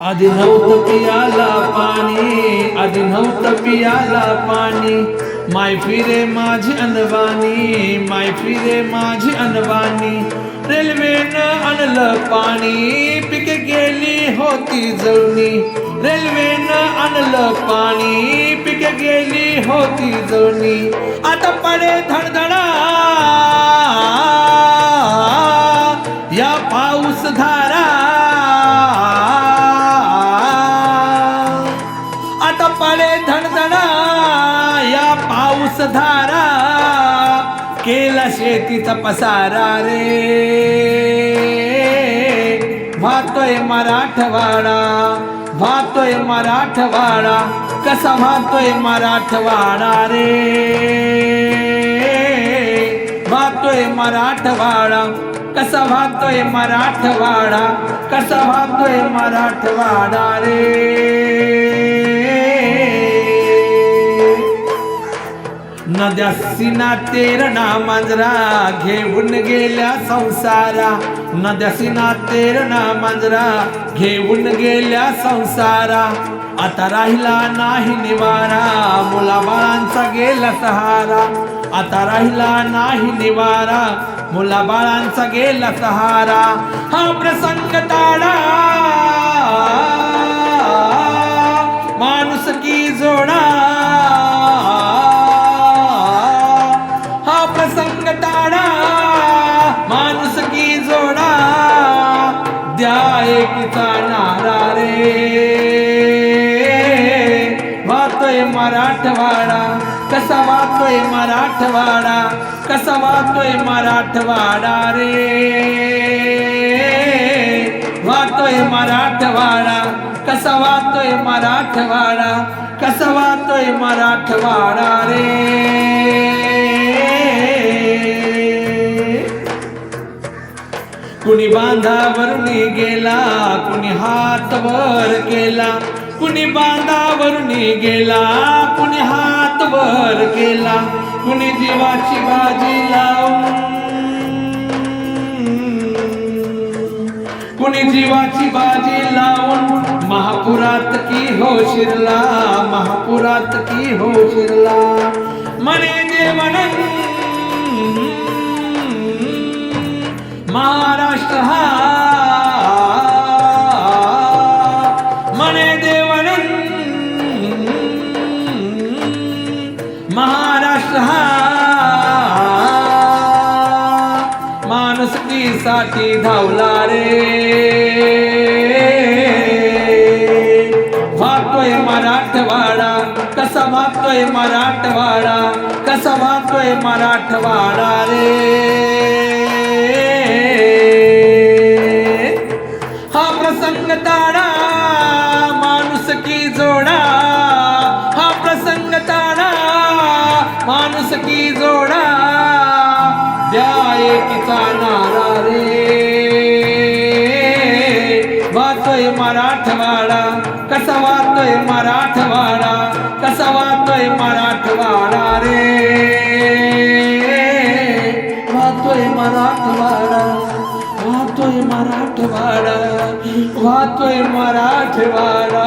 आधी नव्हतं पियाला पाणी, आधी नव्हतं पियाला पाणी. माय फिरे माझी अनवाणी, माय फिरे माझी अनवाणी. रेल्वेनं आणलं पाणी, पिके गेली होती जळणी. रेल्वेनं आणलं पाणी, पिके गेली होती जळणी. आता पडे धडधडा या पाऊस धारा. आता पडे धडधडा या पाऊस धारा. केला शेतीचा पसारा रे. वाहतोय मराठवाडा, वाहतोय मराठवाडा. कसा वाहतोय मराठवाडा रे. वाहतोय मराठवाडा, कसा वाहतोय मराठवाडा. कसा वाहतोय मराठवाडा रे. नद्यासी तेरणा मांजरा घेऊन गेल्या संसारा. नद्यासी तेरणा मांजरा घेऊन गेल्या संसारा. आता राहिला नाही निवारा, मुलाबाळांचा गेला सहारा. आता राहिला नाही निवारा, मुलाबाळांचा गेला सहारा. हा प्रसंग ताडा माणुसकी जोडा. संगताडा माणुसकी जोडा. द्या एकीचा नारा रे. वाहतोय मराठवाडा, कसा वाहतोय मराठवाडा. कसा वाहतोय मराठवाडा रे. वाहतोय मराठवाडा, कसा वाहतोय मराठवाडा. कसा वाहतोय मराठवाडा रे. कुणी बांधावरून गेला, कुणी हात वर केला. कुणी बांधावरून गेला, कुणी हात वर केला. कुणी जीवाची बाजी लावून, कुणी जीवाची बाजी लावून महापुरात की हो शिरला. महापुरात की हो शिरला. मने देवन महाराष्ट्र हा. मने देवन महाराष्ट्र हा. माणुसकीसाठी धावला रे. वाहतोय मराठवाडा, कसा वाहतोय मराठवाडा. कसा वाहतोय मराठवाडा रे. हा प्रसंग ताडा माणुसकी जोडा. हा प्रसंग ताडा माणुसकी जोडा. द्या एकीचा नारा रे. वाहतोय मराठवाडा, कसा वाहतोय मराठवाडा. कसा वाहतोय मराठवाडा रे. वाहतोय मराठवाडा, वाहतोय मराठवाडा. वाहतोय मराठवाडा.